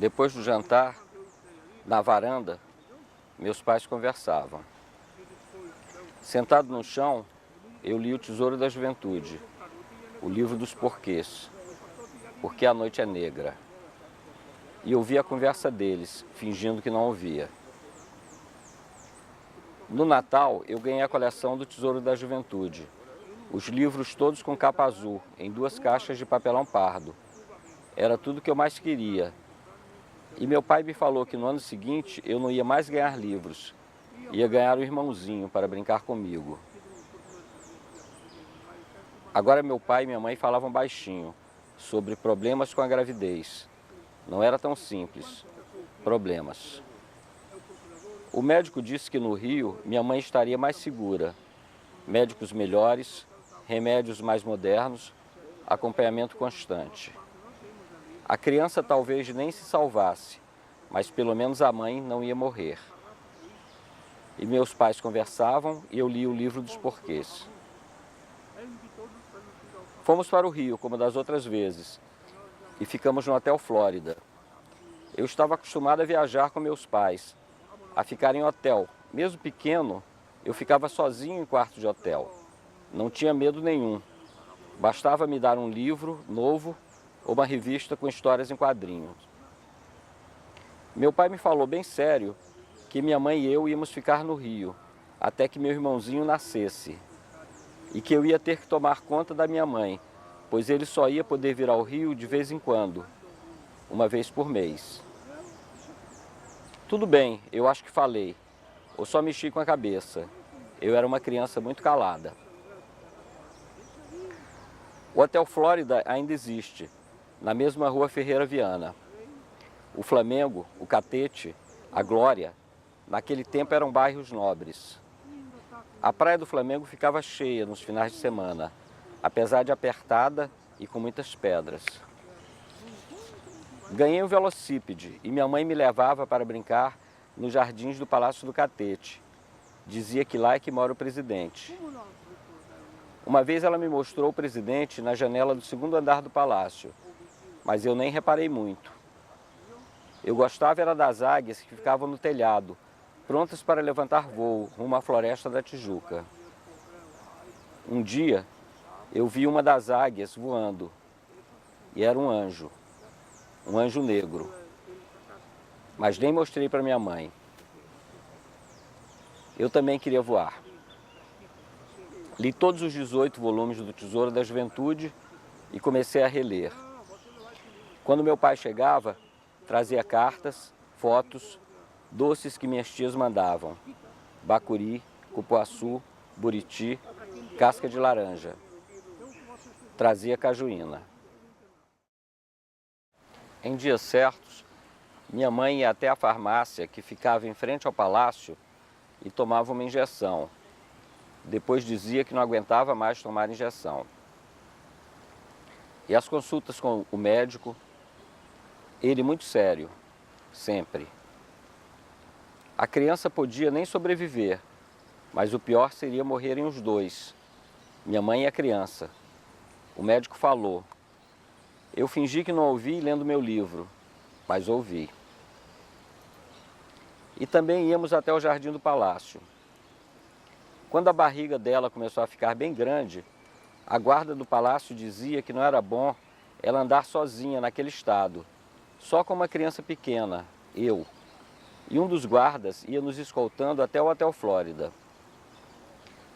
Depois do jantar, na varanda, meus pais conversavam. Sentado no chão, eu li O Tesouro da Juventude, o livro dos porquês, porque a noite é negra. E ouvi a conversa deles, fingindo que não ouvia. No Natal, eu ganhei a coleção do Tesouro da Juventude, os livros todos com capa azul, em 2 caixas de papelão pardo. Era tudo que eu mais queria. E meu pai me falou que no ano seguinte eu não ia mais ganhar livros, ia ganhar um irmãozinho para brincar comigo. Agora meu pai e minha mãe falavam baixinho sobre problemas com a gravidez. Não era tão simples. Problemas. O médico disse que no Rio minha mãe estaria mais segura. Médicos melhores, remédios mais modernos, acompanhamento constante. A criança talvez nem se salvasse, mas pelo menos a mãe não ia morrer. E meus pais conversavam e eu li o livro dos porquês. Fomos para o Rio, como das outras vezes, e ficamos no Hotel Flórida. Eu estava acostumado a viajar com meus pais, a ficar em hotel. Mesmo pequeno, eu ficava sozinho em quarto de hotel. Não tinha medo nenhum. Bastava me dar um livro novo ou uma revista com histórias em quadrinhos. Meu pai me falou bem sério que minha mãe e eu íamos ficar no Rio, até que meu irmãozinho nascesse. E que eu ia ter que tomar conta da minha mãe, pois ele só ia poder vir ao Rio de vez em quando, uma vez por mês. Tudo bem, eu acho que falei, ou só mexi com a cabeça. Eu era uma criança muito calada. O Hotel Flórida ainda existe, na mesma rua Ferreira Viana. O Flamengo, o Catete, a Glória, naquele tempo eram bairros nobres. A Praia do Flamengo ficava cheia nos finais de semana, apesar de apertada e com muitas pedras. Ganhei um velocípede e minha mãe me levava para brincar nos jardins do Palácio do Catete. Dizia que lá é que mora o presidente. Uma vez ela me mostrou o presidente na janela do 2º andar do palácio, mas eu nem reparei muito. Eu gostava era das águias que ficavam no telhado, prontas para levantar voo rumo à Floresta da Tijuca. Um dia, eu vi uma das águias voando, e era um anjo negro. Mas nem mostrei para minha mãe. Eu também queria voar. Li todos os 18 volumes do Tesouro da Juventude e comecei a reler. Quando meu pai chegava, trazia cartas, fotos, doces que minhas tias mandavam. Bacuri, cupuaçu, buriti, casca de laranja. Trazia cajuína. Em dias certos, minha mãe ia até a farmácia que ficava em frente ao palácio e tomava uma injeção. Depois dizia que não aguentava mais tomar injeção. E as consultas com o médico, ele muito sério, sempre. A criança podia nem sobreviver, mas o pior seria morrerem os dois, minha mãe e a criança. O médico falou. Eu fingi que não ouvi lendo meu livro, mas ouvi. E também íamos até o jardim do palácio. Quando a barriga dela começou a ficar bem grande, a guarda do palácio dizia que não era bom ela andar sozinha naquele estado, só com uma criança pequena, eu. E um dos guardas ia nos escoltando até o Hotel Flórida.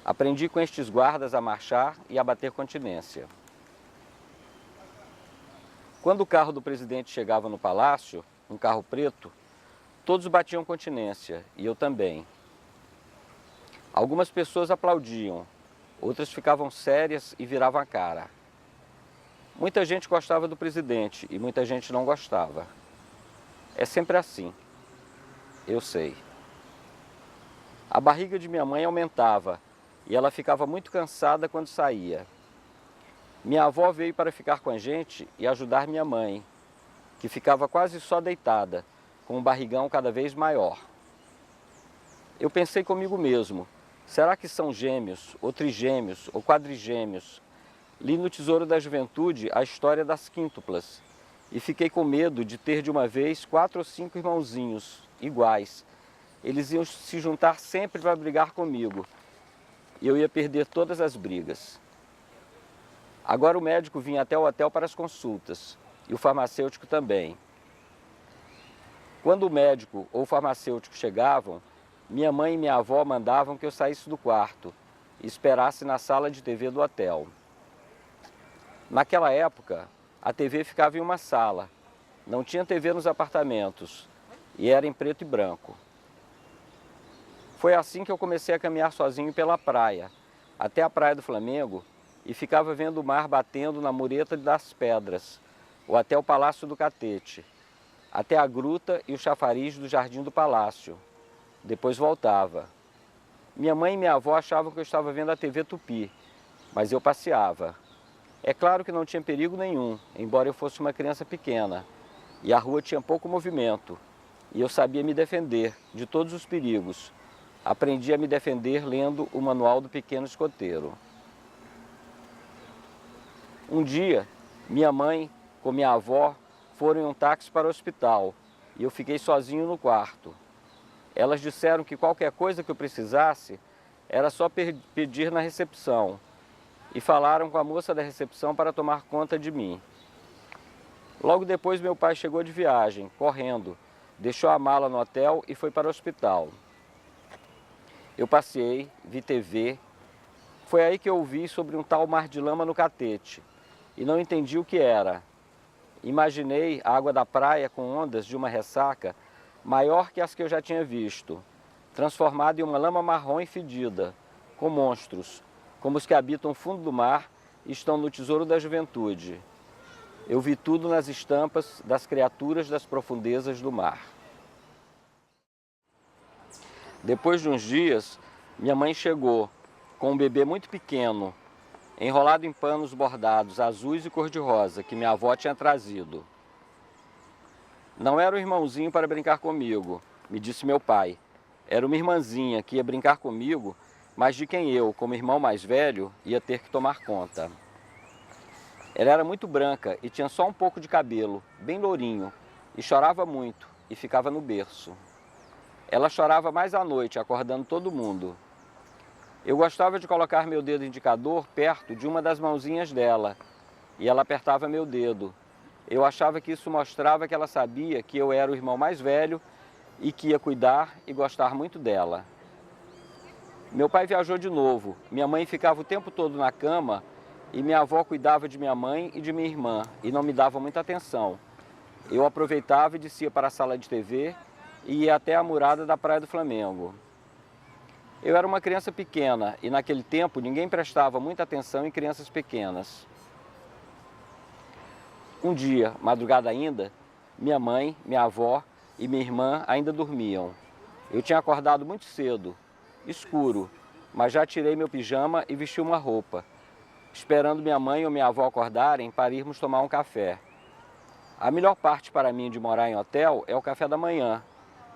Aprendi com estes guardas a marchar e a bater continência. Quando o carro do presidente chegava no palácio, um carro preto, todos batiam continência, e eu também. Algumas pessoas aplaudiam, outras ficavam sérias e viravam a cara. Muita gente gostava do presidente e muita gente não gostava. É sempre assim, eu sei. A barriga de minha mãe aumentava e ela ficava muito cansada quando saía. Minha avó veio para ficar com a gente e ajudar minha mãe, que ficava quase só deitada, com um barrigão cada vez maior. Eu pensei comigo mesmo, será que são gêmeos, ou trigêmeos, ou quadrigêmeos? Li no Tesouro da Juventude a história das quíntuplas e fiquei com medo de ter de uma vez 4 ou 5 irmãozinhos iguais. Eles iam se juntar sempre para brigar comigo e eu ia perder todas as brigas. Agora o médico vinha até o hotel para as consultas e o farmacêutico também. Quando o médico ou o farmacêutico chegavam, minha mãe e minha avó mandavam que eu saísse do quarto e esperasse na sala de TV do hotel. Naquela época, a TV ficava em uma sala, não tinha TV nos apartamentos e era em preto e branco. Foi assim que eu comecei a caminhar sozinho pela praia, até a Praia do Flamengo, e ficava vendo o mar batendo na mureta das pedras, ou até o Palácio do Catete, até a gruta e o chafariz do Jardim do Palácio. Depois voltava. Minha mãe e minha avó achavam que eu estava vendo a TV Tupi, mas eu passeava. É claro que não tinha perigo nenhum, embora eu fosse uma criança pequena, e a rua tinha pouco movimento, e eu sabia me defender de todos os perigos. Aprendi a me defender lendo o Manual do Pequeno Escoteiro. Um dia, minha mãe com minha avó foram em um táxi para o hospital e eu fiquei sozinho no quarto. Elas disseram que qualquer coisa que eu precisasse era só pedir na recepção e falaram com a moça da recepção para tomar conta de mim. Logo depois meu pai chegou de viagem, correndo, deixou a mala no hotel e foi para o hospital. Eu passei, vi TV, foi aí que eu ouvi sobre um tal mar de lama no Catete e não entendi o que era. Imaginei a água da praia com ondas de uma ressaca maior que as que eu já tinha visto, transformada em uma lama marrom e fedida, com monstros, como os que habitam o fundo do mar e estão no tesouro da juventude. Eu vi tudo nas estampas das criaturas das profundezas do mar. Depois de uns dias, minha mãe chegou com um bebê muito pequeno, enrolado em panos bordados azuis e cor-de-rosa que minha avó tinha trazido. Não era um irmãozinho para brincar comigo, me disse meu pai. Era uma irmãzinha que ia brincar comigo, mas de quem eu, como irmão mais velho, ia ter que tomar conta. Ela era muito branca e tinha só um pouco de cabelo, bem lourinho, e chorava muito e ficava no berço. Ela chorava mais à noite, acordando todo mundo. Eu gostava de colocar meu dedo indicador perto de uma das mãozinhas dela, e ela apertava meu dedo. Eu achava que isso mostrava que ela sabia que eu era o irmão mais velho e que ia cuidar e gostar muito dela. Meu pai viajou de novo, minha mãe ficava o tempo todo na cama e minha avó cuidava de minha mãe e de minha irmã e não me dava muita atenção. Eu aproveitava e descia para a sala de TV e ia até a murada da Praia do Flamengo. Eu era uma criança pequena e naquele tempo ninguém prestava muita atenção em crianças pequenas. Um dia, madrugada ainda, minha mãe, minha avó e minha irmã ainda dormiam. Eu tinha acordado muito cedo, escuro, mas já tirei meu pijama e vesti uma roupa, esperando minha mãe ou minha avó acordarem para irmos tomar um café. A melhor parte para mim de morar em hotel é o café da manhã,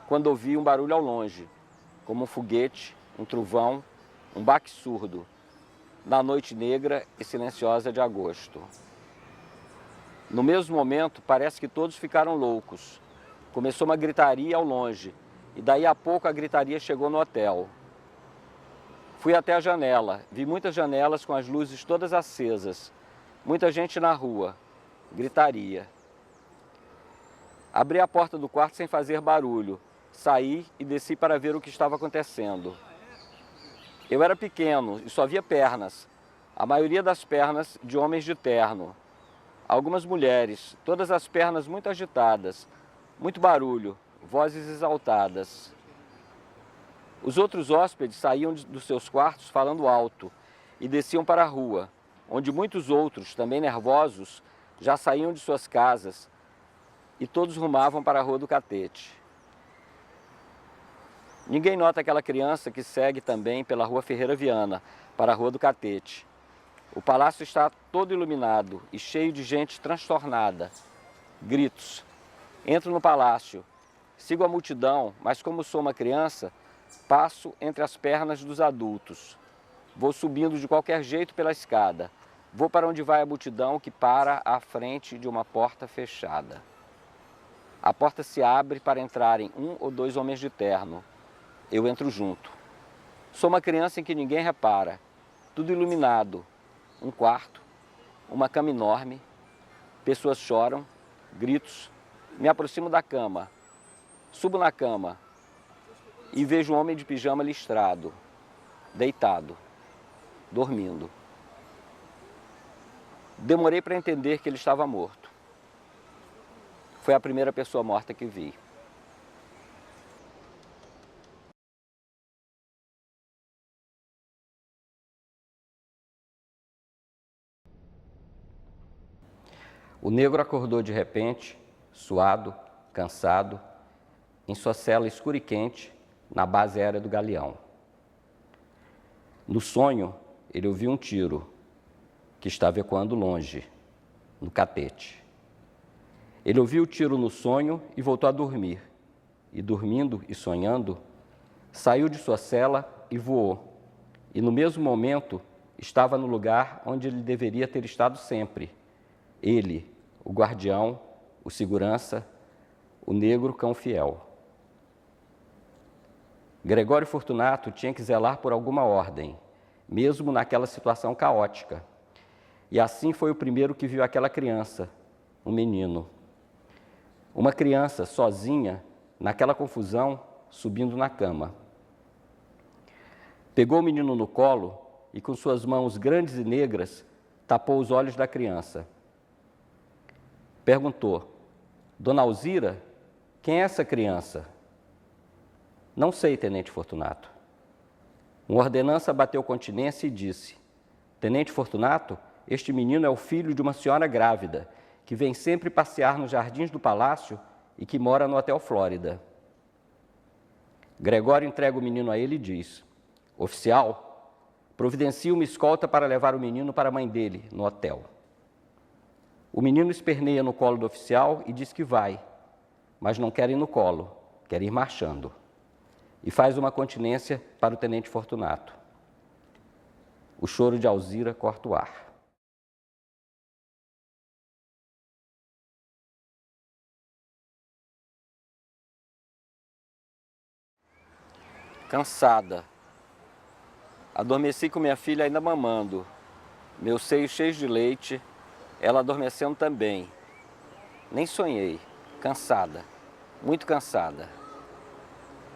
quando ouvi um barulho ao longe, como um foguete, um trovão, um baque surdo, na noite negra e silenciosa de agosto. No mesmo momento, parece que todos ficaram loucos. Começou uma gritaria ao longe, e daí a pouco a gritaria chegou no hotel. Fui até a janela, vi muitas janelas com as luzes todas acesas, muita gente na rua, gritaria. Abri a porta do quarto sem fazer barulho, saí e desci para ver o que estava acontecendo. Eu era pequeno e só via pernas, a maioria das pernas de homens de terno. Algumas mulheres, todas as pernas muito agitadas, muito barulho, vozes exaltadas. Os outros hóspedes saíam dos seus quartos falando alto e desciam para a rua, onde muitos outros, também nervosos, já saíam de suas casas e todos rumavam para a Rua do Catete. Ninguém nota aquela criança que segue também pela Rua Ferreira Viana, para a Rua do Catete. O palácio está todo iluminado e cheio de gente transtornada. Gritos. Entro no palácio, sigo a multidão, mas como sou uma criança, passo entre as pernas dos adultos. Vou subindo de qualquer jeito pela escada. Vou para onde vai a multidão que para à frente de uma porta fechada. A porta se abre para entrarem 1 ou 2 homens de terno. Eu entro junto. Sou uma criança em que ninguém repara. Tudo iluminado. Um quarto, uma cama enorme. Pessoas choram, gritos. Me aproximo da cama. Subo na cama e vejo um homem de pijama listrado, deitado, dormindo. Demorei para entender que ele estava morto. Foi a primeira pessoa morta que vi. O negro acordou de repente, suado, cansado, em sua cela escura e quente, na base aérea do Galeão. No sonho, ele ouviu um tiro que estava ecoando longe, no catete. Ele ouviu o tiro no sonho e voltou a dormir. E dormindo e sonhando, saiu de sua cela e voou. E no mesmo momento, estava no lugar onde ele deveria ter estado sempre. Ele, o guardião, o segurança, o negro cão fiel. Gregório Fortunato tinha que zelar por alguma ordem, mesmo naquela situação caótica. E assim foi o primeiro que viu aquela criança, um menino. Uma criança sozinha, naquela confusão, subindo na cama. Pegou o menino no colo e, com suas mãos grandes e negras, tapou os olhos da criança. Perguntou: Dona Alzira, quem é essa criança? Não sei, Tenente Fortunato. Uma ordenança bateu continência e disse: Tenente Fortunato, este menino é o filho de uma senhora grávida, que vem sempre passear nos jardins do palácio e que mora no Hotel Flórida. Gregório entrega o menino a ele e diz: Oficial, providencie uma escolta para levar o menino para a mãe dele, no hotel. O menino esperneia no colo do oficial e diz que vai, mas não quer ir no colo, quer ir marchando. E faz uma continência para o Tenente Fortunato. O choro de Alzira corta o ar. Cansada. Adormeci com minha filha ainda mamando. Meus seios cheios de leite, ela adormecendo também. Nem sonhei. Cansada. Muito cansada.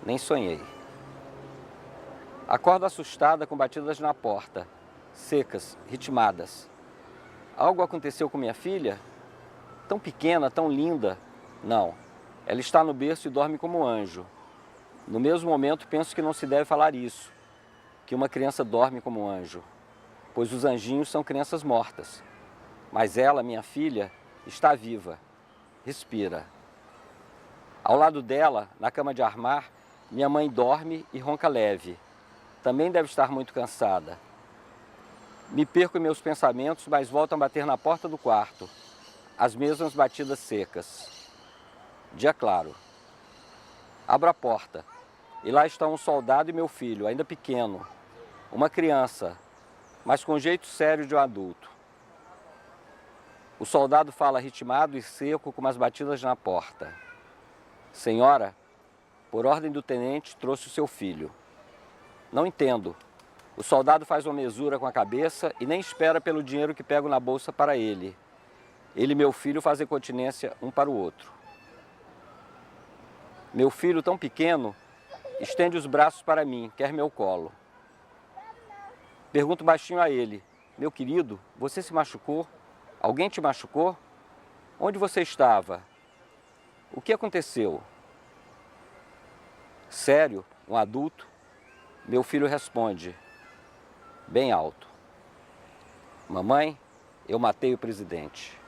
Nem sonhei. Acordo assustada com batidas na porta, secas, ritmadas. Algo aconteceu com minha filha? Tão pequena, tão linda. Não, ela está no berço e dorme como um anjo. No mesmo momento penso que não se deve falar isso, que uma criança dorme como um anjo, pois os anjinhos são crianças mortas. Mas ela, minha filha, está viva, respira. Ao lado dela, na cama de armar, minha mãe dorme e ronca leve. Também deve estar muito cansada. Me perco em meus pensamentos, mas volto a bater na porta do quarto. As mesmas batidas secas. Dia claro. Abro a porta. E lá está um soldado e meu filho, ainda pequeno. Uma criança, mas com jeito sério de um adulto. O soldado fala ritmado e seco com umas batidas na porta. Senhora, por ordem do tenente, trouxe o seu filho. Não entendo. O soldado faz uma mesura com a cabeça e nem espera pelo dinheiro que pego na bolsa para ele. Ele e meu filho fazem continência um para o outro. Meu filho, tão pequeno, estende os braços para mim, quer meu colo. Pergunto baixinho a ele: meu querido, você se machucou? Alguém te machucou? Onde você estava? O que aconteceu? Sério, um adulto? Meu filho responde, bem alto: mamãe, eu matei o presidente.